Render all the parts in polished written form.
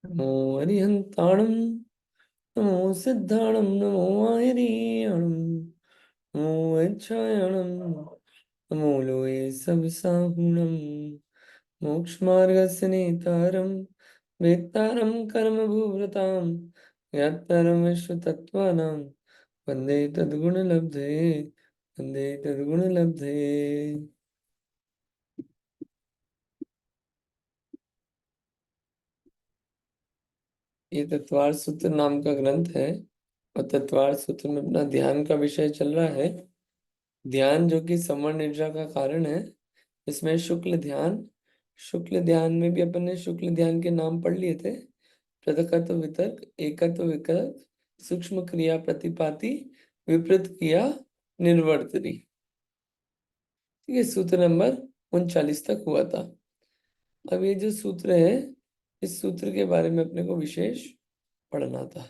नमो हरिहंताणं नमो सिद्धाणं नमो आहिरीयणं नमो वैच्छायणं नमो लोये सविसाहुणं मोक्षमार्गस्य नेतारं वेत्तारं कर्मभूव्रतां ज्ञातारं विश्वतत्त्वानां वन्दे तद्गुणलब्धे वन्दे तद्गुणलब्धे। ये तत्वार सूत्र नाम का ग्रंथ है और तत्वार सूत्र में अपना ध्यान का विषय चल रहा है। ध्यान जो कि समण निद्रा का कारण है। इसमें शुक्ल ध्यान में भी अपन ने शुक्ल ध्यान के नाम पढ़ लिए थे। पृथकत्व वितर्क, एकत्व विकल्प, सूक्ष्म क्रिया प्रतिपाती, विपरीत क्रिया निर्वर्तनी। ये सूत्र नंबर 39 तक हुआ था। अब ये जो सूत्र है, इस सूत्र के बारे में अपने को विशेष पढ़ना था।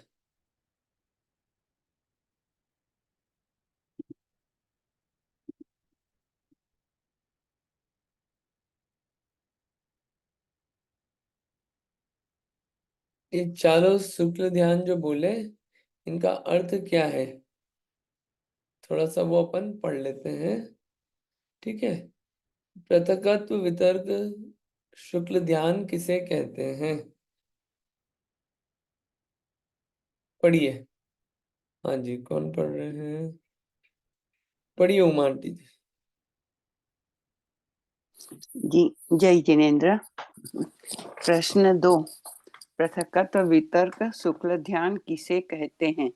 ये चारों शुक्ल ध्यान जो बोले, इनका अर्थ क्या है, थोड़ा सा वो अपन पढ़ लेते हैं। ठीक है। पृथकत्व वितर्क शुक्ल ध्यान किसे कहते हैं? पढ़िए। हाँ जी, कौन पढ़ रहे हैं? पढ़िए उमा आंटी जी। जी, जय जिनेन्द्र। प्रश्न 2, पृथकत्व वितर्क शुक्ल ध्यान किसे कहते हैं?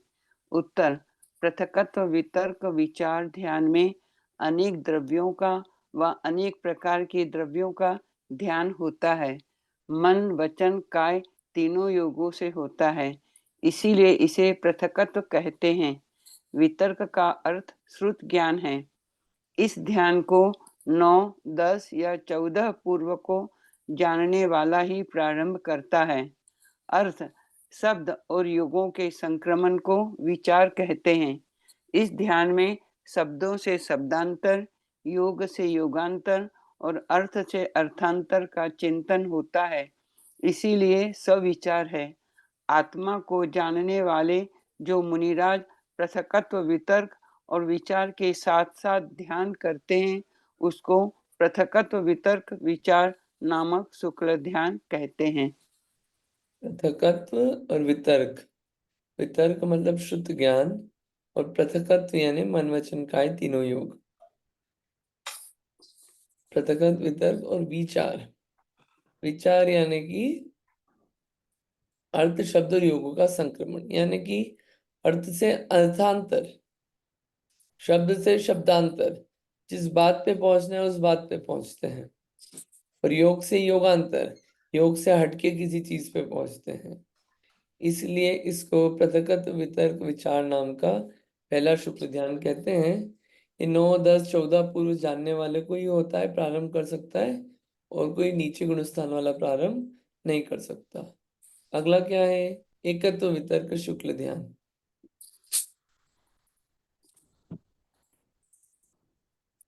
उत्तर, पृथकत्व वितर्क विचार ध्यान में अनेक द्रव्यों का व अनेक प्रकार के द्रव्यों का ध्यान होता है। मन, वचन, काय तीनों योगों से होता है, इसीलिए इसे पृथकत्व कहते हैं। वितर्क का अर्थ श्रुत ज्ञान है। इस ध्यान को 9, 10 या 14 पूर्व को जानने वाला ही प्रारंभ करता है। अर्थ, शब्द और युगों के संक्रमण को विचार कहते हैं। इस ध्यान में शब्दों से शब्दांतर, योग से योगांतर और अर्थ से अर्थांतर का चिंतन होता है, इसीलिए सविचार है। आत्मा को जानने वाले जो मुनिराज पृथकत्व वितर्क और विचार के साथ साथ ध्यान करते हैं, उसको पृथकत्व वितर्क विचार नामक शुक्ल ध्यान कहते हैं। पृथकत्व और वितर्क, वितर्क मतलब शुद्ध ज्ञान और पृथकत्व यानी मन वचन काय तीनों योग। पृथकत्व, वितर्क और विचार, विचार यानी कि अर्थ शब्द और योगों का संक्रमण, यानी कि अर्थ से अर्थांतर, शब्द से शब्दांतर, जिस बात पे पहुंचना है उस बात पे पहुंचते हैं। और योग से योगांतर, योग से हटके किसी चीज पे पहुंचते हैं। इसलिए इसको पृथकत्व वितर्क विचार नाम का पहला शुक्ल ध्यान कहते हैं। ये 9, 10, 14 पूर्व जानने वाले को ही होता है, प्रारंभ कर सकता है, और कोई नीचे गुणस्थान वाला प्रारंभ नहीं कर सकता। अगला क्या है? एकत्व वितर्क शुक्ल ध्यान।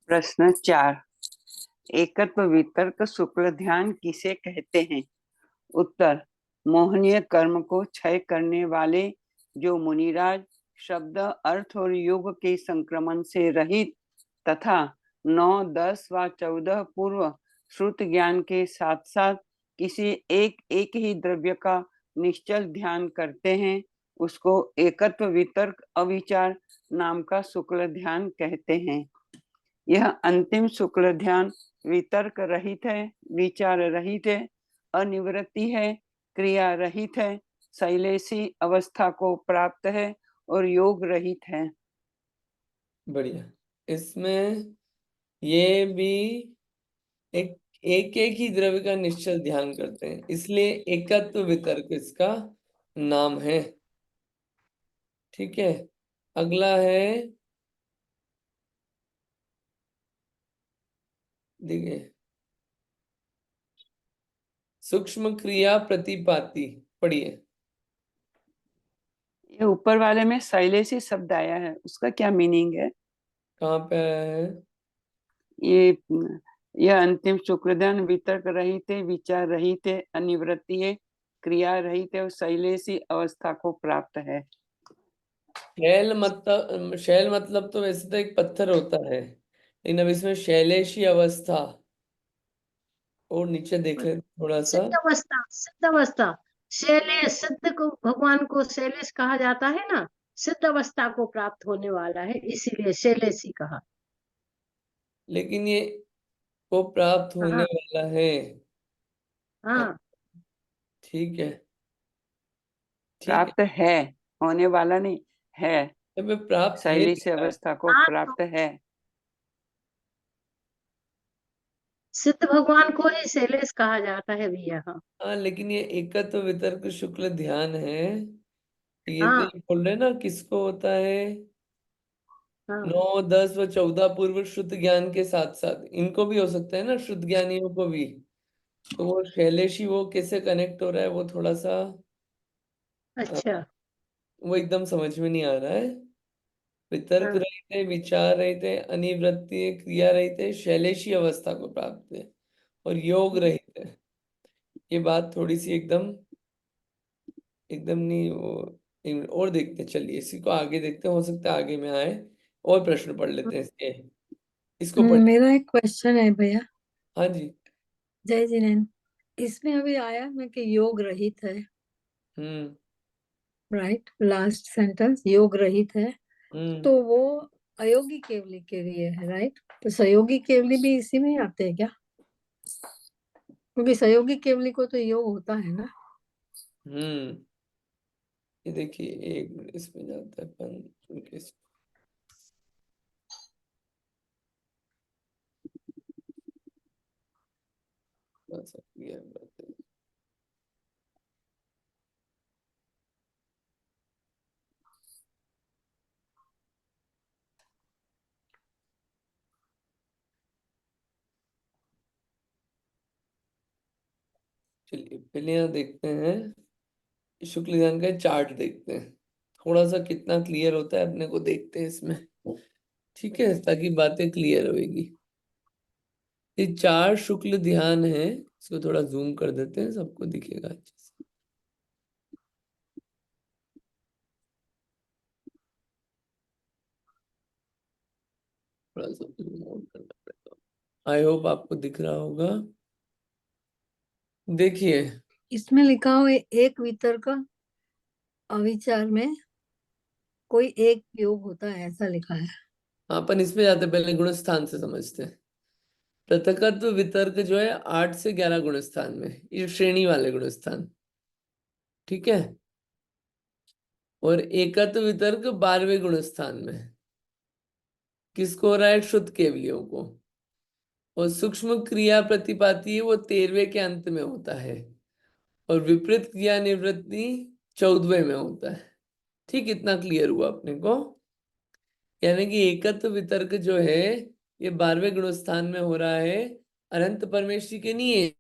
प्रश्न 4, एकत्व वितर्क शुक्ल ध्यान किसे कहते हैं? उत्तर, मोहनीय कर्म को क्षय करने वाले जो मुनिराज शब्द, अर्थ और योग के संक्रमण से रहित तथा 9, 10 व 14 पूर्व श्रुत ज्ञान के साथ साथ किसी एक एक ही द्रव्य का निश्चल ध्यान करते हैं, उसको एकत्व वितर्क अविचार नाम का शुक्ल ध्यान कहते हैं। यह अंतिम शुक्ल ध्यान वितर्क रहित है, विचार रहित है, अनिवृत्ति है, क्रिया रहित है, शैलेशी अवस्था को प्राप्त है और योग रहित है। बढ़िया। इसमें ये भी एक एक एक ही द्रव्य का निश्चल ध्यान करते हैं, इसलिए एकत्व वितर्क इसका नाम है। ठीक है। अगला है, देखिए, सूक्ष्म क्रिया प्रतिपाती। पढ़िए। ये ऊपर वाले में शैलेशी शब्द आया है, उसका क्या मीनिंग है? कहाँ पे आया है? ये यह अंतिम शुक्ल ध्यान वितर्क रहित है, विचार रहित है, अनिवृत्ति है, क्रिया रहित और शैलेशी अवस्था को प्राप्त है। शैल मतलब तो वैसे तो एक पत्थर होता है, लेकिन अब इसमें शैलेशी अवस्था, और नीचे देख ले थोड़ा सा। सिद्ध अवस्था, सिद्ध अवस्था। शैलेश, सिद्ध को भगवान को शैलेश कहा जाता है ना, सिद्ध अवस्था को प्राप्त होने वाला है, इसीलिए शैलेश ही कहा। लेकिन ये वो प्राप्त होने हाँ वाला है। हाँ। ठीक है, ठीक है। प्राप्त है, होने वाला नहीं है। अब प्राप्त है शैलेशी लिखा है। अवस्था को हाँ तो प्राप्त है। सिद्ध भगवान को ही शैलेश कहा जाता है भैया। हाँ हाँ, लेकिन ये एकत्व वितर्क शुक्ल ध्यान है, ये तो हाँ ये बोल रहे हैं ना किसको होता है। हाँ। 9, 10 व 14 पूर्व शुद्ध ज्ञान के साथ साथ इनको भी हो सकता है ना, शुद्ध ज्ञानियों को भी। तो वो शैलेशी वो कैसे कनेक्ट हो रहा है, वो थोड़ा सा अ, अच्छा। वो एकदम समझ में नहीं आ रहा है। वितर्क हाँ रहित है, विचार रहित है, अनिवृत्ति है, क्रिया रहित है, शैलेशी अवस्था को प्राप्त है, और योग रहित है। ये बात थोड़ी सी एकदम एकदम नहीं वो। और देखते हैं, चलिए इसी को आगे देखते हैं, हो सकता है आगे में आए। और प्रश्न पढ़ लेते हैं इसके, इसको पढ़। मेरा एक क्वेश्चन है भैया। हाँ जी। जय जिनेन्द्र। इसमें अभी आया ना कि योग रहित है, हम्म। राइट, लास्ट सेंटेंस योग रहित है, हम्म। तो वो अयोगी केवली के लिए है, राइट? तो सहयोगी केवली भी इसी में ही आते हैं क्या? क्योंकि सहयोगी केवली को तो योग होता है ना। हम्म। ये देखिए, एक मिनट, इसमें जाता है ये बात है। चलिए पहले यहाँ देखते हैं, शुक्ल ज्ञान का चार्ट देखते हैं, थोड़ा सा कितना क्लियर होता है अपने को देखते हैं इसमें। ठीक है, ताकि बातें क्लियर होगी। ये 4 शुक्ल ध्यान है, इसको थोड़ा जूम कर देते हैं, सबको दिखेगा अच्छे से। थोड़ा सा जूम आउट करना पड़ेगा, आई होप आपको दिख रहा होगा। देखिए, इसमें लिखा हो एक वितर्क अविचार में कोई एक योग होता है, ऐसा लिखा है। अपन इसमें जाते हैं, पहले गुण स्थान से समझते हैं। पृथकत्व वितर्क जो है 8 से 11 गुण स्थान में, ये श्रेणी वाले गुण स्थान। ठीक है, और एकत्व वितर्क 12वें गुण स्थान में। किसको हो रहा है? शुद्ध केवलियों को। और सूक्ष्म क्रिया प्रतिपाती है वो 13वें के अंत में होता है, और विपरीत क्रिया निवृत्ति 14वें में होता है। ठीक, इतना क्लियर हुआ अपने को। यानी कि एकत्व वितर्क जो है ये 12वें गुण स्थान में हो रहा है, अनंत परमेश्वरी के नहीं है।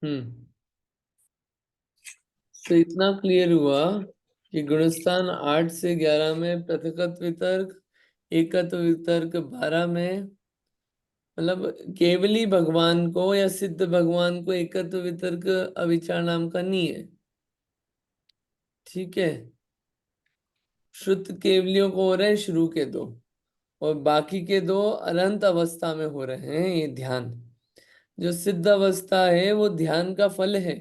हम्म। तो इतना क्लियर हुआ कि गुणस्थान 8 से 11 में, पृथकत्व वितर्क, एकत्व वितर्क 12 में। मतलब केवली भगवान को या सिद्ध भगवान को एकत्व वितर्क अविचार नाम का नहीं है। ठीक है, शुद्ध केवलियों को हो रहे हैं शुरू के 2, और बाकी के 2 अनंत अवस्था में हो रहे हैं ये ध्यान। जो सिद्ध अवस्था है वो ध्यान का फल है,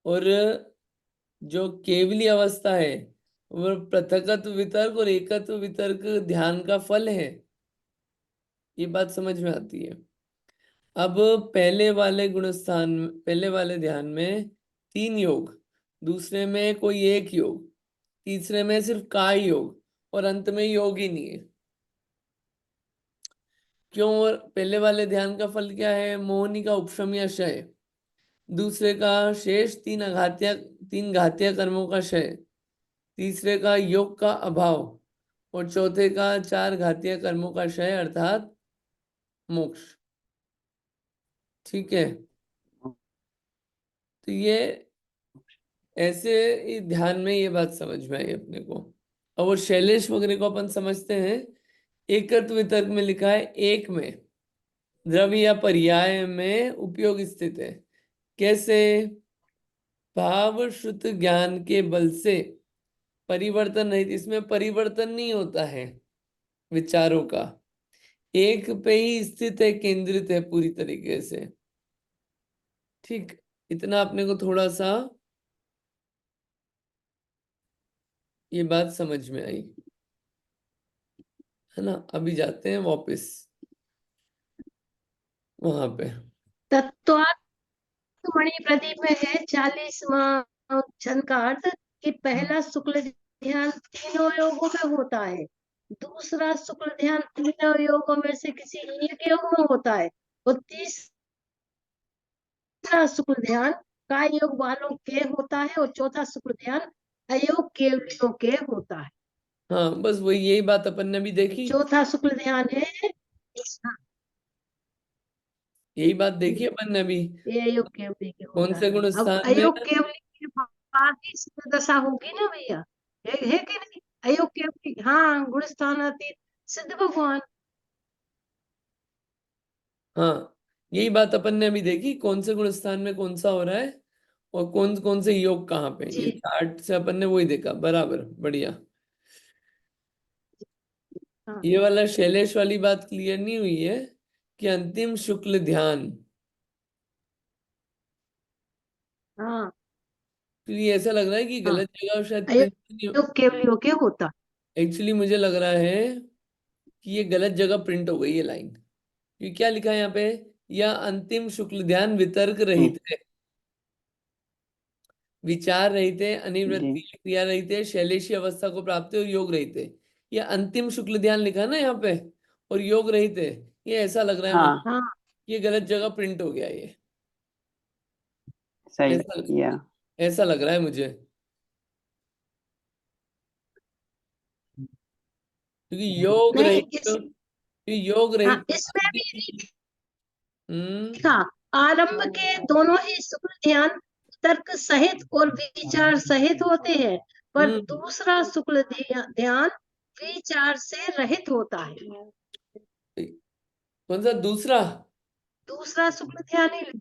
और जो केवली अवस्था है वो पृथकत्व वितर्क और एकत्व वितर्क ध्यान का फल है। ये बात समझ में आती है। अब पहले वाले गुणस्थान, पहले वाले ध्यान में 3 योग, दूसरे में कोई एक योग, तीसरे में सिर्फ काय योग, और अंत में योग ही नहीं है। क्यों? और पहले वाले ध्यान का फल क्या है? मोहनी का उपशम या क्षय, दूसरे का शेष 3 घातीय कर्मों का क्षय, तीसरे का योग का अभाव, और चौथे का 4 घातीय कर्मों का क्षय अर्थात मोक्ष। ठीक है, तो ये ऐसे ही ध्यान में ये बात समझ में आई अपने को। और वो शैलेश वगैरह को अपन समझते हैं, एकत्व वितर्क में लिखा है एक में द्रव्य या पर्याय में उपयोग स्थित है। कैसे? भाव श्रुत ज्ञान के बल से परिवर्तन नहीं, इसमें परिवर्तन नहीं होता है विचारों का, एक पे ही स्थित है, केंद्रित है पूरी तरीके से। ठीक, इतना अपने को थोड़ा सा ये बात समझ में आई है ना। अभी जाते हैं वापस वहां पे। तत्वात्मणि प्रदीप में है 40वां छंद का अर्थ कि पहला शुक्ल ध्यान तीनों योगों में होता है, दूसरा शुक्ल ध्यान तीनों योगों में से किसी एक योग में होता है, और तीसरा शुक्ल ध्यान काय योग वालों के होता है, और चौथा शुक्ल ध्यान अयोग केवलियों के होता है। हाँ, बस वही यही बात अपन ने भी देखी, चौथा शुक्ल ध्यान है, हाँ, यही बात देखी अपन ने भी। ये अयोग केवली के कौन होता से है। गुण अब स्थान में? अयोग केवली के बाद ही सिद्ध दशा होगी ना भैया, है कि नहीं? अयोग केवली, हाँ, गुण स्थान अतीत सिद्ध भगवान। हाँ, यही बात अपन ने अभी देखी, कौन से गुण स्थान में कौन सा हो रहा है और कौन कौन से योग कहाँ पे, ये जी, चार्ट से अपन ने वही देखा। बराबर, बढ़िया। हाँ, ये वाला शैलेश वाली बात क्लियर नहीं हुई है कि अंतिम शुक्ल ध्यान, हाँ, तो ये ऐसा लग रहा है कि हाँ, गलत जगह शायद प्रिंट नहीं। अयोग केवलियों के होता। एक्चुअली मुझे लग रहा है कि ये गलत जगह प्रिंट हो गई ये लाइन। क्योंकि क्या लिखा है यहाँ पे? या अंतिम शुक्ल ध्यान वितर्क रहित है, विचार रहित है, जी अनिवृत्ति क्रिया रहित है, शैलेशी अवस्था को प्राप्त है और योग रहित है। ये अंतिम शुक्ल ध्यान लिखा है ना यहाँ पे, और योग रहित है। ये ऐसा लग रहा है मुझे, हाँ हाँ, ये गलत जगह प्रिंट हो गया ये। सही ऐसा किया। ऐसा लग रहा है मुझे, क्योंकि योग नहीं, रहित, क्योंकि योग हाँ, रहित इसमें भी हम्म लिखा, आरंभ के दोनों ही शुक्ल ध्यान तर्क सहित और विचार सहित होते हैं, पर हम्म दूसरा शुक्ल ध्यान विचार से रहित होता है। कौन सा दूसरा? दूसरा शुक्ल ध्यान ही,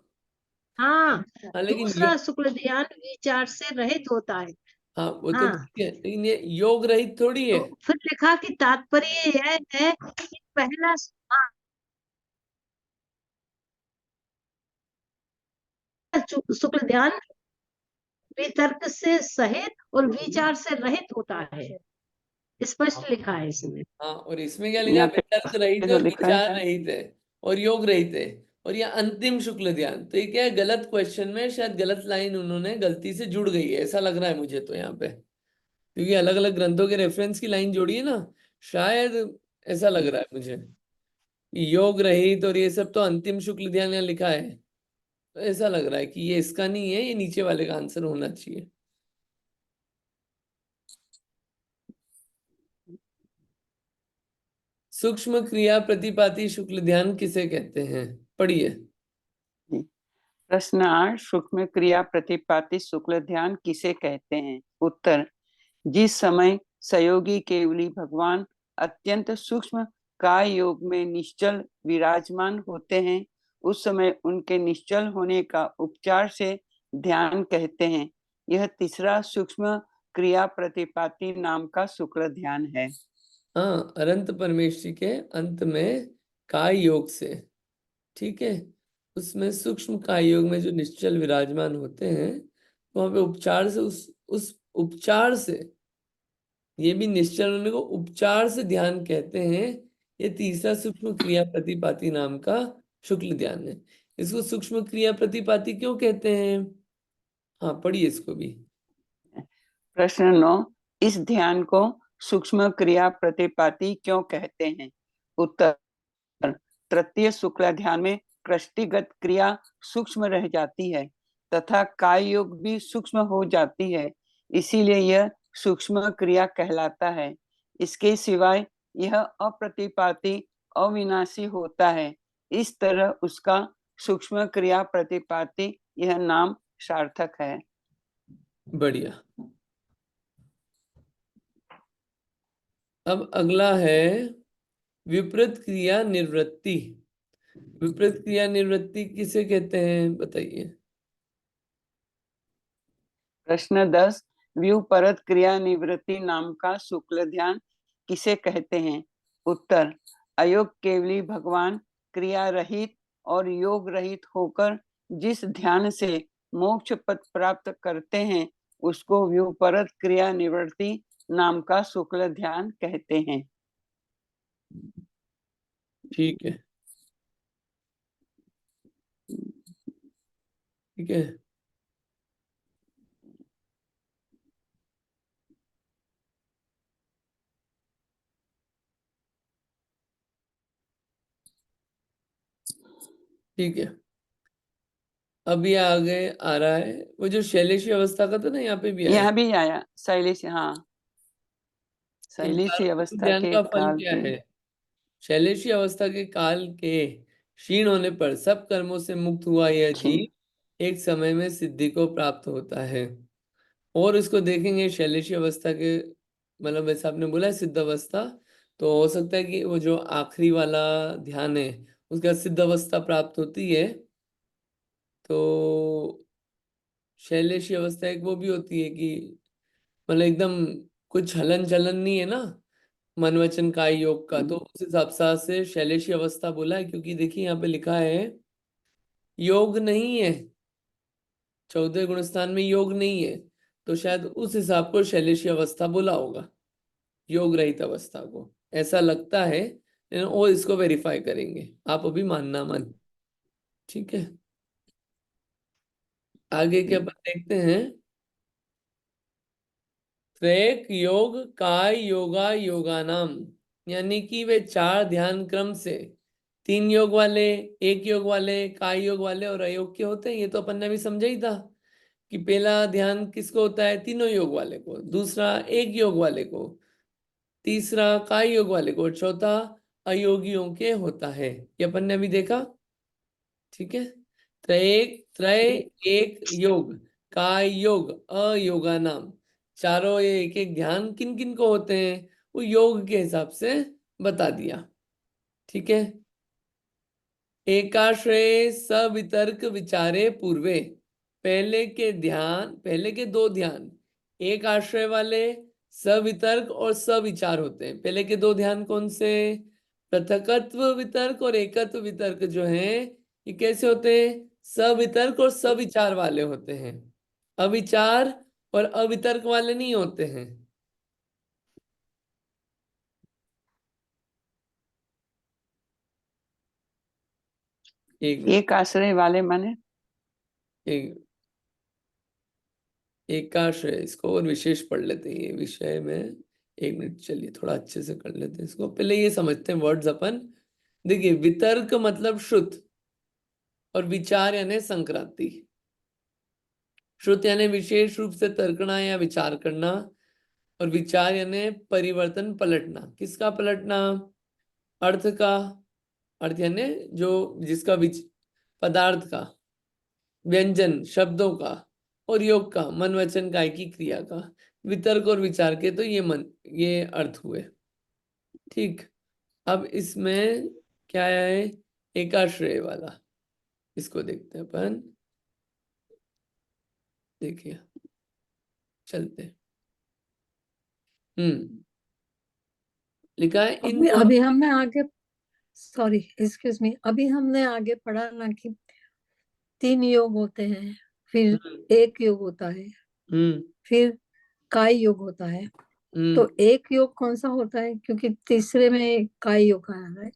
हाँ, हाँ लेकिन दूसरा शुक्ल ध्यान विचार से रहित होता है। हाँ वो तो हाँ, ठीक है, लेकिन ये योग रहित थोड़ी है। तो फिर लिखा कि तात्पर्य यह है कि पहला, हाँ, शुक्ल ध्यान वितर्क से सहित और विचार से रहित होता है, स्पष्ट लिखा है इसमें। हाँ, और इसमें क्या लिखा है? यहाँ पे वितर्क रहित है जो और लिखा है, विचार रहित है और योग रहित है, और ये अंतिम शुक्ल ध्यान। तो ये क्या है, गलत क्वेश्चन में शायद गलत लाइन उन्होंने गलती से जुड़ गई है, ऐसा लग रहा है मुझे तो यहाँ पे, क्योंकि अलग अलग ग्रंथों के रेफरेंस की लाइन जोड़ी है ना, शायद ऐसा लग रहा है मुझे कि योग रहित और ये सब तो अंतिम शुक्ल ध्यान यहाँ लिखा है। तो ऐसा लग रहा है कि ये इसका नहीं है, ये नीचे वाले का आंसर होना चाहिए। सूक्ष्म क्रिया प्रतिपाती शुक्ल ध्यान किसे कहते हैं? पढ़िए। प्रश्न 8, सूक्ष्म क्रिया प्रतिपाती शुक्ल ध्यान किसे कहते हैं? उत्तर, जिस समय सहयोगी केवली भगवान अत्यंत सूक्ष्म काय योग में निश्चल विराजमान होते हैं, उस समय उनके निश्चल होने का उपचार से ध्यान कहते हैं। यह तीसरा सूक्ष्म क्रिया प्रतिपाती नाम का शुक्ल ध्यान है। हाँ, अनंत परमेश्वरी के अंत में काय योग से, ठीक है, उसमें सूक्ष्म काय योग में जो निश्चल विराजमान होते हैं, वहां पे उपचार से, उस उपचार से, ये भी निश्चल होने को उपचार से ध्यान कहते हैं। ये तीसरा सूक्ष्म क्रिया प्रतिपाती नाम का शुक्ल ध्यान है। इसको सूक्ष्म क्रिया प्रतिपाती क्यों कहते हैं? हाँ, पढ़िए इसको भी। प्रश्न 9, इस ध्यान को सूक्ष्म क्रिया प्रतिपाती क्यों कहते हैं? उत्तर, तृतीय शुक्ल ध्यान में कृष्टिगत क्रिया सूक्ष्म रह जाती है तथा काय योग भी सूक्ष्म हो जाती है, इसीलिए यह सूक्ष्म क्रिया कहलाता है। इसके सिवाय यह अप्रतिपाती अविनाशी होता है, इस तरह उसका सूक्ष्म क्रिया प्रतिपाती यह नाम सार्थक है। बढ़िया। अब अगला है विपरीत क्रिया निवृत्ति। विपरीत क्रिया निवृत्ति किसे कहते हैं, बताइए। प्रश्न 10, व्युपरत क्रिया निवृत्ति नाम का शुक्ल ध्यान किसे कहते हैं? उत्तर, अयोग केवली भगवान क्रिया रहित और योग रहित होकर जिस ध्यान से मोक्ष पद प्राप्त करते हैं उसको व्युपरत क्रिया निवृत्ति नाम का शुक्ल ध्यान कहते हैं। ठीक है, ठीक है। ठीक है, अभी आगे आ रहा है वो जो शैलेशी अवस्था का था ना, यहाँ पे भी आया। यहाँ भी आया शैलेश, हाँ, इन शैलेशी चारों अवस्था ध्यान के का फल काल क्या के। है? शैलेशी अवस्था के काल के क्षीण होने पर सब कर्मों से मुक्त हुआ यह क्षीण। जीव एक समय में सिद्धि को प्राप्त होता है। और इसको देखेंगे शैलेशी अवस्था के, मतलब वैसे आपने बोला है सिद्ध अवस्था, तो हो सकता है कि वो जो आखिरी वाला ध्यान है उसका सिद्ध अवस्था प्राप्त होती है। तो शैलेशी अवस्था एक वो भी होती है कि मतलब एकदम कुछ हलन चलन नहीं है ना मन वचन काय योग का, तो उस हिसाब से शैलेशी अवस्था बोला है। क्योंकि देखिए यहाँ पे लिखा है योग नहीं है, 14 गुण स्थान में योग नहीं है, तो शायद उस हिसाब को शैलेशी अवस्था बोला होगा, योग रहित अवस्था को, ऐसा लगता है। लेकिन और इसको वेरीफाई करेंगे, आप अभी मानना मन। ठीक है, आगे के अपन देखते हैं। त्रैक योग काय योगा योगानाम, यानी कि वे 4 ध्यान क्रम से 3 योग वाले, 1 योग वाले, काय योग वाले और अयोग के होते हैं। ये तो अपन ने भी समझा ही था कि पहला ध्यान किसको होता है, तीनों योग वाले को, दूसरा 1 योग वाले को, तीसरा काय योग वाले को, और चौथा अयोगियों के होता है। ये अपन ने अभी देखा। ठीक है, त्रय एक योग, काय योग, अयोगा नाम, चारों ये एक एक ध्यान किन किन को होते हैं वो योग के हिसाब से बता दिया। ठीक है, एकाश्रय सवितर्क विचारे पूर्वे, पहले के 2 ध्यान एक आश्रय वाले सवितर्क और सविचार होते हैं। पहले के 2 ध्यान कौन से? पृथकत्व वितर्क और एकत्व वितर्क जो हैं ये कैसे होते हैं? सवितर्क और सविचार वाले होते हैं, अविचार और अवितर्क वाले नहीं होते हैं। एक मिनट, एक आश्रय वाले माने एक एकाश्रय, इसको और विशेष पढ़ लेते हैं ये विषय में। एक मिनट, चलिए थोड़ा अच्छे से कर लेते हैं इसको, पहले ये समझते हैं वर्ड्स अपन। देखिए, वितर्क मतलब श्रुत, और विचार यानी संक्रांति। श्रुत यानी विशेष रूप से तर्कना या विचार करना, और विचार यानी परिवर्तन, पलटना। किसका पलटना? अर्थ का। अर्थ यानी जो जिसका पदार्थ का, व्यंजन शब्दों का, और योग का, मन वचन काय की क्रिया का। वितर्क और विचार के तो ये अर्थ हुए। ठीक, अब इसमें क्या है? एकाश्रय वाला, इसको देखते हैं अपन। देखिए, चलते हैं। लिखा है इन अभी दोनों। अभी हमने आगे, सॉरी एक्सक्यूज मी, अभी हमने आगे पढ़ा ना कि 3 योग होते हैं, फिर हम्म 1 योग होता है, हम्म फिर काय योग होता है। तो हम्म 1 योग कौन सा होता है, क्योंकि तीसरे में काय योग आया है।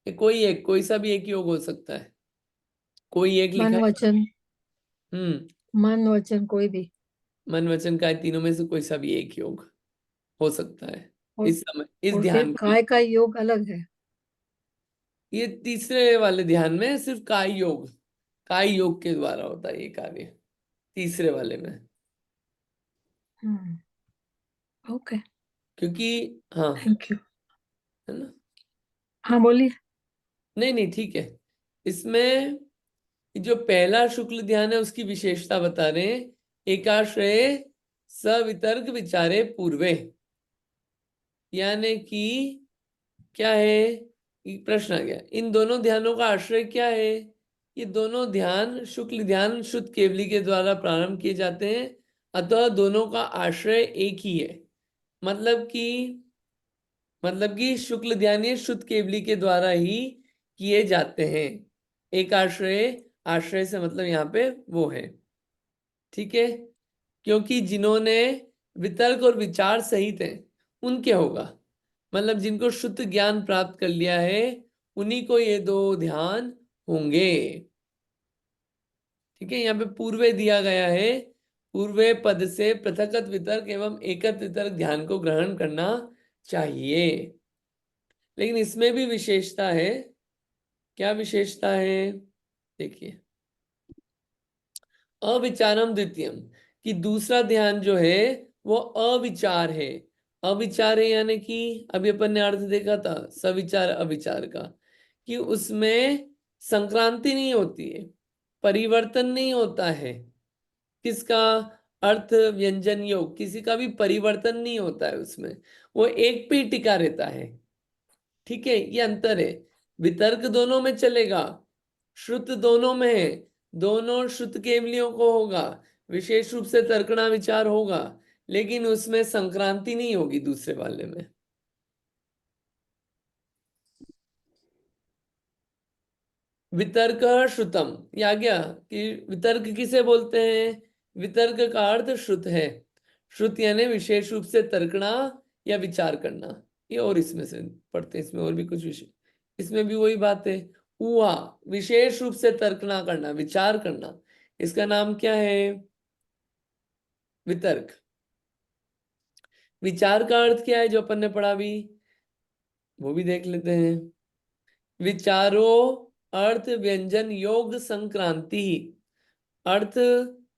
ये कोई सा भी एक योग हो सकता है, कोई एक लिखा मन है। वचन, हम्म मन वचन कोई भी। मन वचन काय, तीनों में से कोई सा भी एक योग हो सकता है और इस समय, इस और फिर ध्यान में। काय का योग अलग है। ये तीसरे वाले ध्यान में सिर्फ काय योग के द्वारा होता है ये कार्य, तीसरे वाले में। ओके, क्योंकि हाँ, थैंक यू। है ना? हाँ बोलिए। नहीं नहीं, ठीक है। इसमें कि जो पहला शुक्ल ध्यान है उसकी विशेषता बता रहे हैं। एकाश्रय सवितर्क विचारे पूर्वे, यानी कि क्या है, प्रश्न आ गया, इन दोनों ध्यानों का आश्रय क्या है। ये दोनों ध्यान शुक्ल ध्यान शुद्ध केवली के द्वारा प्रारंभ किए जाते हैं, अतः दोनों का आश्रय एक ही है। मतलब कि शुक्ल ध्यान ये शुद्ध केवली के द्वारा ही किए जाते हैं। एक आश्रय, आश्रय से मतलब यहाँ पे वो है, ठीक है, क्योंकि जिन्होंने वितर्क और विचार सहित है उनके होगा, मतलब जिनको शुद्ध ज्ञान प्राप्त कर लिया है उन्हीं को ये दो ध्यान होंगे। ठीक है, यहाँ पे पूर्वे दिया गया है, पूर्वे पद से पृथकत वितर्क एवं एकत वितर्क ध्यान को ग्रहण करना चाहिए। लेकिन इसमें भी विशेषता है। क्या विशेषता है, देखिए, अविचारम द्वितीयम, कि दूसरा ध्यान जो है वो अविचार है। अविचार है यानी कि अभी अपन ने अर्थ देखा था सविचार अविचार का, कि उसमें संक्रांति नहीं होती है, परिवर्तन नहीं होता है। किसका, अर्थ व्यंजन योग, किसी का भी परिवर्तन नहीं होता है उसमें, वो एक पे ही टिका रहता है। ठीक है, ये अंतर है। वितर्क दोनों में चलेगा, श्रुत दोनों में है, दोनों श्रुत केवलियों को होगा, विशेष रूप से तर्कणा विचार होगा, लेकिन उसमें संक्रांति नहीं होगी दूसरे वाले में। वितर्क श्रुतम, ये आ गया कि वितर्क किसे बोलते हैं। वितर्क का अर्थ श्रुत है। श्रुत यानी विशेष रूप से तर्कणा या विचार करना। ये और इसमें से पढ़ते हैं, इसमें और भी कुछ विषय, इसमें भी वही बात है। हुआ विशेष रूप से तर्कणा करना, विचार करना, इसका नाम क्या है, वितर्क। विचार का अर्थ क्या है जो अपन ने पढ़ा भी, वो भी देख लेते हैं। विचारो अर्थ व्यंजन योग संक्रांति, अर्थ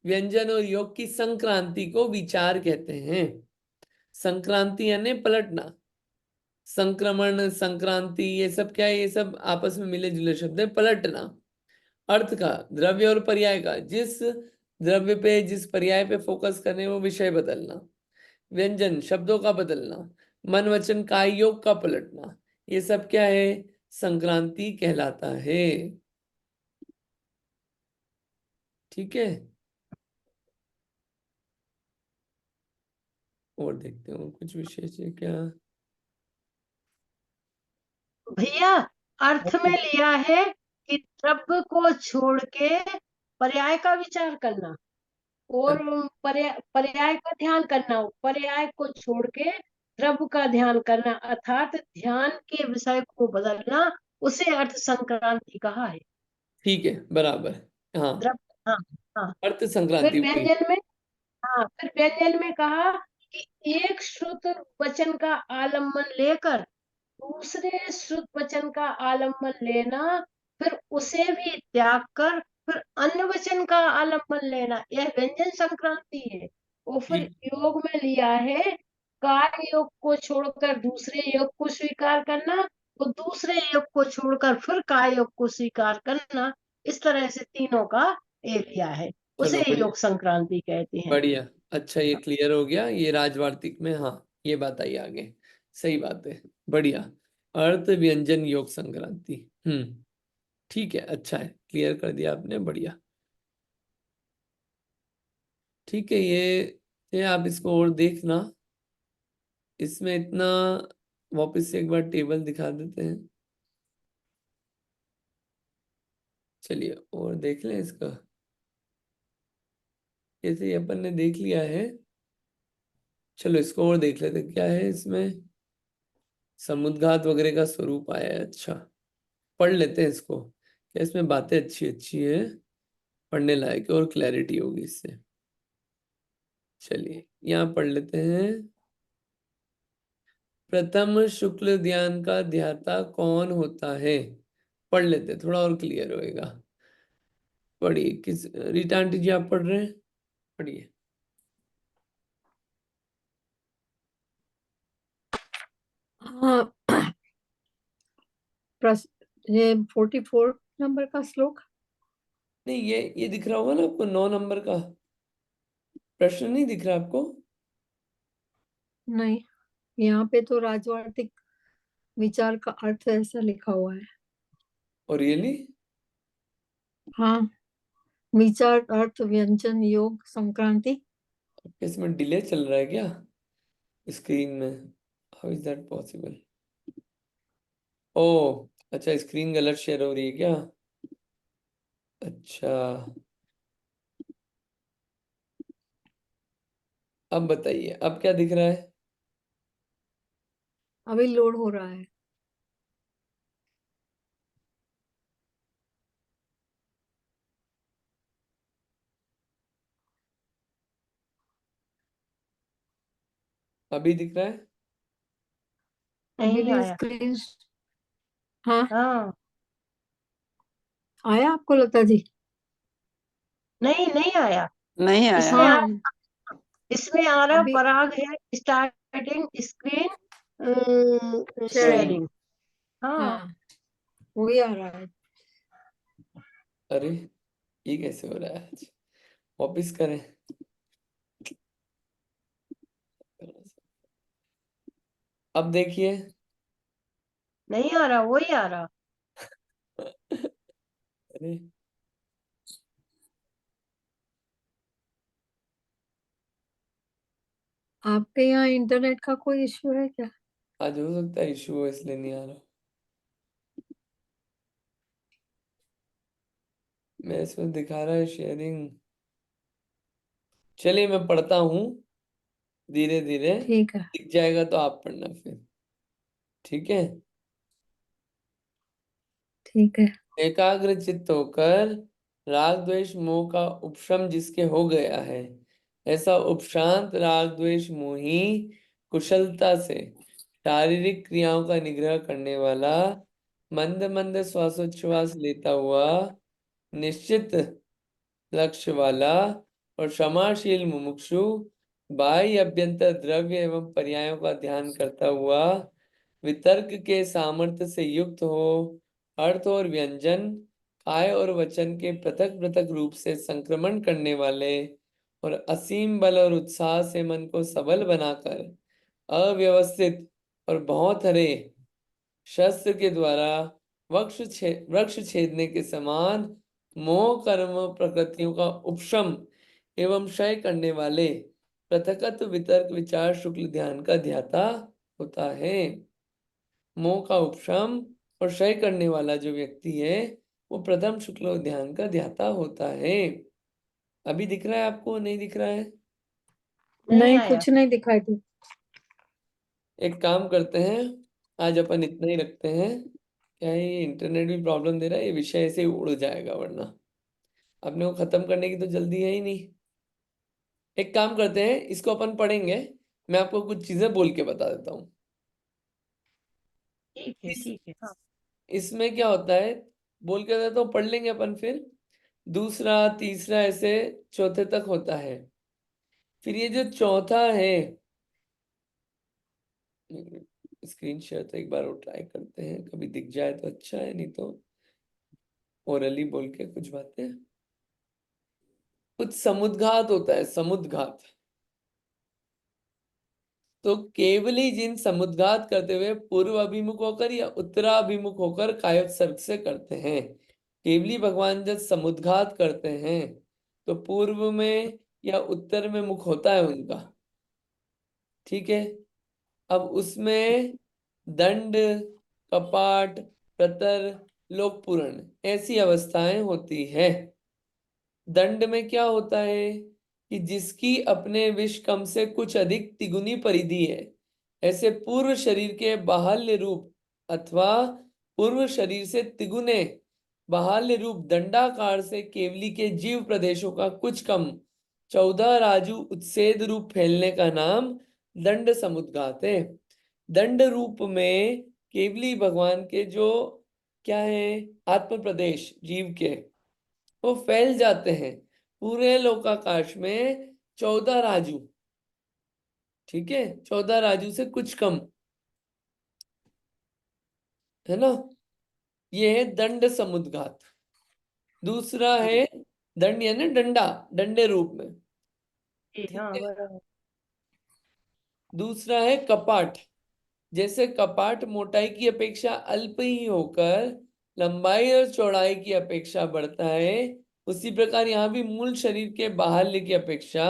व्यंजन और योग की संक्रांति को विचार कहते हैं। संक्रांति यानी पलटना, संक्रमण संक्रांति ये सब क्या है, ये सब आपस में मिले जुले शब्द है। पलटना अर्थ का, द्रव्य और पर्याय का, जिस द्रव्य पे जिस पर्याय पे फोकस करने वो विषय बदलना। व्यंजन शब्दों का बदलना, मन वचन काय योग का पलटना, ये सब क्या है, संक्रांति कहलाता है। ठीक है, और देखते हो कुछ विशेष है क्या। भैया अर्थ में लिया है कि द्रव्य को छोड़ के पर्याय का विचार करना और पर्याय का ध्यान करना, पर्याय को छोड़ के द्रव्य का ध्यान करना, अर्थात ध्यान के विषय को बदलना, उसे अर्थ संक्रांति कहा है। ठीक है, बराबर, हाँ, द्रव्य, हाँ हाँ। अर्थ फिर संक्रांति वही। व्यंजन में, हाँ फिर व्यंजन में कहा कि एक श्रुत वचन का आलम्बन लेकर दूसरे श्रुत वचन का आलम्बन लेना, फिर उसे भी त्याग कर फिर अन्य वचन का आलम्बन लेना, यह व्यंजन संक्रांति है। और फिर ठीक, योग में लिया है काय योग को छोड़कर दूसरे योग को स्वीकार करना, और दूसरे योग को छोड़कर फिर काय योग को स्वीकार करना, इस तरह से तीनों का ये लिया है, चलो उसे बढ़िया, योग संक्रांति कहते हैं। बढ़िया, अच्छा ये क्लियर हो गया, ये राजवार्तिक में, हाँ ये बात आई आगे, सही बात है, बढ़िया। अर्थ व्यंजन योग संक्रांति, ठीक है, अच्छा है, क्लियर कर दिया आपने, बढ़िया। ठीक है, ये आप इसको और देखना, इसमें इतना, वापस से एक बार टेबल दिखा देते हैं। चलिए और देख लें इसका, जैसे अपन ने देख लिया है, चलो इसको और देख लेते हैं। क्या है इसमें, समुद्घात वगैरह का स्वरूप आया है, अच्छा पढ़ लेते हैं इसको, क्या इसमें बातें अच्छी अच्छी है, पढ़ने लायक है और क्लैरिटी होगी इससे। चलिए यहाँ पढ़ लेते हैं। प्रथम शुक्ल ध्यान का ध्याता कौन होता है, पढ़ लेते हैं, थोड़ा और क्लियर होएगा। पढ़िए, किस रीटा आंटी जी आप पढ़ रहे हैं, पढ़िए। हाँ, ये 44 नंबर का श्लोक। नहीं, ये दिख रहा होगा ना आपको, 9 नंबर का प्रश्न नहीं दिख रहा आपको? नहीं, यहाँ पे तो राजवार्तिक विचार का अर्थ ऐसा लिखा हुआ है। और रियली? हाँ, विचार अर्थ व्यंजन योग संक्रांति। इसमें डिले चल रहा है क्या स्क्रीन में? How is that possible? Oh, अच्छा, स्क्रीन गलत शेयर हो रही है क्या? अच्छा, अब बताइए, अब क्या दिख रहा है? अभी लोड हो रहा है। अभी दिख रहा है? अभी नहीं भी आया। स्क्रीन। हाँ, हाँ, आया आपको लता जी? नहीं नहीं आया। नहीं आया। इसमें आ, हाँ, इसमें आ रहा अभी पराग है स्टार्टिंग स्क्रीन शेयरिंग। शेयरिंग। हाँ, हाँ, वही आ रहा है। अरे, ये कैसे हो रहा है आज? वापिस करें? अब देखिए। नहीं आ रहा, वही आ रहा। अरे, आपके यहाँ इंटरनेट का कोई इश्यू है क्या? आज हो सकता है इशू हो, इसलिए नहीं आ रहा। मैं इसमें दिखा रहा है शेयरिंग। चलिए, मैं पढ़ता हूँ धीरे धीरे। ठीक है। दिख जाएगा तो आप पढ़ना फिर, ठीक है? ठीक है। एकाग्र चित्त होकर राग द्वेष मोह का उपशम जिसके हो गया है, ऐसा उपशांत राग द्वेष मोही कुशलता से शारीरिक क्रियाओं का निग्रह करने वाला, मंद मंद श्वासोच्छ्वास लेता हुआ, निश्चित लक्ष्य वाला और क्षमाशील मुमुक्षु, बाह्य अभ्यंतर द्रव्य एवं पर्यायों का ध्यान करता हुआ, वितर्क के सामर्थ्य से युक्त हो, अर्थ और व्यंजन, काय और वचन के पृथक पृथक रूप से संक्रमण करने वाले और असीम बल और उत्साह से मन को सबल बनाकर अव्यवस्थित और बहुत हरे शस्त्र के द्वारा वृक्ष छेदने के समान मोह कर्म प्रकृतियों का उपशम एवं क्षय करने वाले पृथकत्व वितर्क विचार शुक्ल ध्यान का ध्याता होता है। मोह का उपशम और क्षय करने वाला जो व्यक्ति है, वो प्रथम शुक्ल ध्यान का ध्याता होता है। अभी दिख रहा है आपको, नहीं दिख रहा है? नहीं नहीं, आया। कुछ नहीं दिखाई दे। एक काम करते हैं, आज अपन इतना ही रखते हैं। क्या है, ये इंटरनेट भी प्रॉब्लम दे रहा है, ये विषय ऐसे ही उड़ जाएगा, वरना अपने को खत्म करने की तो जल्दी है ही नहीं। एक काम करते हैं, इसको अपन पढ़ेंगे, मैं आपको कुछ चीजें बोल के बता देता हूँ। ठीक है, इस ठीक है। हाँ, इसमें क्या होता है, बोल के देता हूँ, पढ़ लेंगे अपन फिर। दूसरा तीसरा ऐसे चौथे तक होता है। फिर ये जो चौथा है, स्क्रीन शेयर तो एक बार और ट्राई करते हैं, कभी दिख जाए तो अच्छा है, नहीं तो ओरली बोल के कुछ बातें। कुछ समुद्घात होता है, समुद्घात। तो केवली जिन समुद्घात करते हुए पूर्व अभिमुख होकर या उत्तराभिमुख होकर कायोत्सर्ग से करते हैं, केवली भगवान जब समुद्घात करते हैं तो पूर्व में या उत्तर में मुख होता है उनका, ठीक है? अब उसमें दंड, कपाट, प्रतर, लोकपूर्ण ऐसी अवस्थाएं होती है। दंड में क्या होता है कि जिसकी अपने विष कम से कुछ अधिक तिगुनी परिधि है, ऐसे पूर्व शरीर के बाहल्य रूप अथवा पूर्व शरीर से तिगुने बाहल्य रूप दंडाकार से केवली के जीव प्रदेशों का कुछ कम 14 राजू उत्सेद रूप फैलने का नाम दंड समुद्घात है। दंड रूप में केवली भगवान के जो क्या है, आत्म प्रदेश जीव के, वो फैल जाते हैं पूरे लोकाकाश में 14 राजू, ठीक है? 14 राजू से कुछ कम, है ना? ये है दंड समुद्घात। दूसरा है दंड यानी डंडा, डंडे रूप में। ठीक हाँ है। बराबर। दूसरा है कपाट। जैसे कपाट मोटाई की अपेक्षा अल्प ही होकर लंबाई और चौड़ाई की अपेक्षा बढ़ता है, उसी प्रकार यहाँ भी मूल शरीर के बाहल्य की अपेक्षा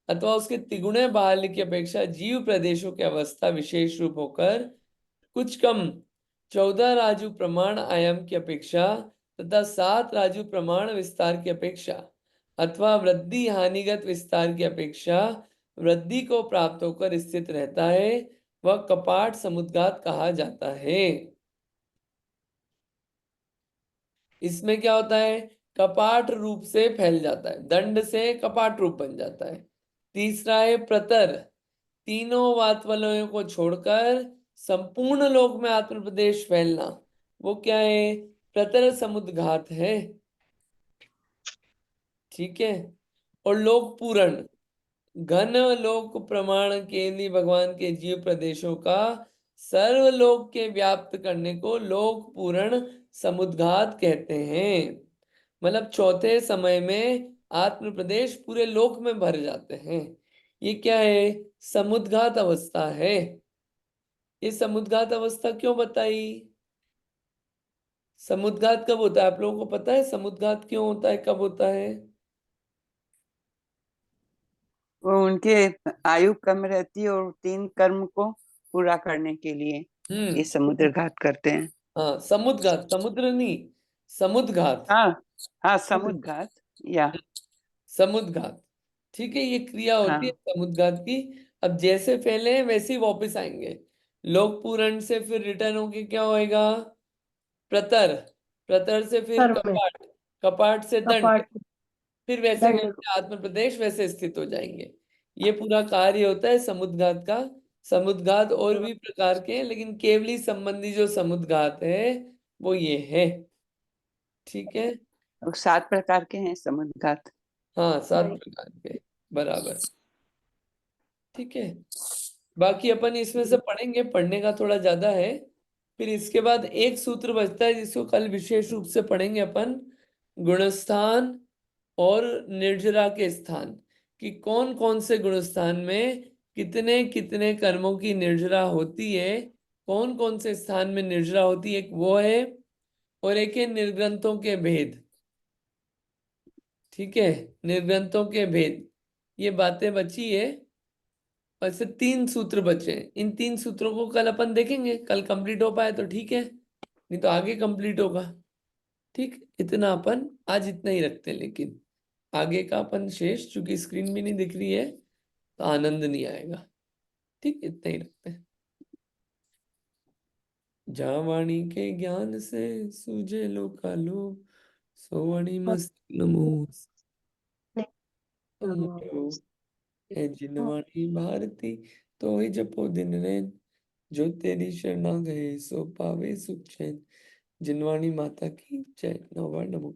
अथवा उसके तिगुने बाहल्य की अपेक्षा जीव प्रदेशों की अवस्था विशेष रूप होकर कुछ कम 14 राजू प्रमाण आयाम की अपेक्षा तथा 7 राजू प्रमाण विस्तार की अपेक्षा अथवा वृद्धि हानिगत विस्तार की अपेक्षा वृद्धि को प्राप्त होकर स्थित रहता है, वह कपाट समुद्घात कहा जाता है। इसमें क्या होता है, कपाट रूप से फैल जाता है, दंड से कपाट रूप बन जाता है। तीसरा है प्रतर। तीनों वातवलयों को छोड़कर संपूर्ण लोक में आत्म प्रदेश फैलना, वो क्या है, प्रतर समुद्घात है। ठीक है। और लोक पूरण, घन लोक प्रमाण के लिए भगवान के जीव प्रदेशों का सर्वलोक के व्याप्त करने को लोक पूरण समुद्घात कहते हैं। मतलब चौथे समय में आत्म प्रदेश पूरे लोक में भर जाते हैं। ये क्या है, समुद्घात अवस्था है। ये समुद्घात अवस्था क्यों बताई, समुद्घात कब होता है, आप लोगों को पता है समुद्घात क्यों होता है, कब होता है? वो उनके आयु कम रहती है और 3 कर्म को पूरा करने के लिए ये हम्म। समुद्र घात करते हैं। हाँ समुद्घात, समुद्र नहीं, समुद्घात। हाँ हाँ, समुद्र घात या समुद्घात। ठीक है, ये क्रिया होती है हाँ समुद्घात की। अब जैसे फैले हैं वैसे ही वापस आएंगे। लोक पूरण से फिर रिटर्न होके क्या होएगा, प्रतर, प्रतर से फिर सर में कपाट, कपाट से दंड, कपाट फिर वैसे दंड वैसे आत्म प्रदेश वैसे स्थित हो जाएंगे। ये पूरा कार्य होता है समुद्घात का। समुद्घात और भी प्रकार के हैं, लेकिन केवली संबंधी जो समुद्घात है वो ये है। ठीक है। और 7 प्रकार के हैं समुद्र घात। हाँ 7 नहीं। प्रकार के, बराबर। ठीक है। बाकी अपन इसमें से पढ़ेंगे, पढ़ने का थोड़ा ज्यादा है। फिर इसके बाद एक सूत्र बचता है जिसको कल विशेष रूप से पढ़ेंगे अपन, गुणस्थान और निर्जरा के स्थान, कि कौन कौन से गुणस्थान में कितने कितने कर्मों की निर्जरा होती है, कौन कौन से स्थान में निर्जरा होती है, एक वो है। और एक है निर्ग्रंथों के भेद। ठीक है, निर्ग्रंथों के भेद, ये बातें बची है। ऐसे 3 सूत्र बचे हैं। इन 3 सूत्रों को कल अपन देखेंगे, कल कंप्लीट हो पाए तो ठीक है, नहीं तो आगे कंप्लीट होगा। ठीक, इतना अपन आज इतना ही रखते हैं, लेकिन आगे का अपन शेष, चूंकि स्क्रीन भी नहीं दिख रही है तो आनंद नहीं आएगा। ठीक, इतना ही रखते हैं। जहाँ वाणी के ज्ञान से सूझे लोकालो, सो वाणी मस्त नमो है जिन वाणी भारती, तो ही जपो दिन रैन, जो तेरी शरणा गए सो पावे सुख चैन। जिनवाणी माता की जय। नौ बार नमो।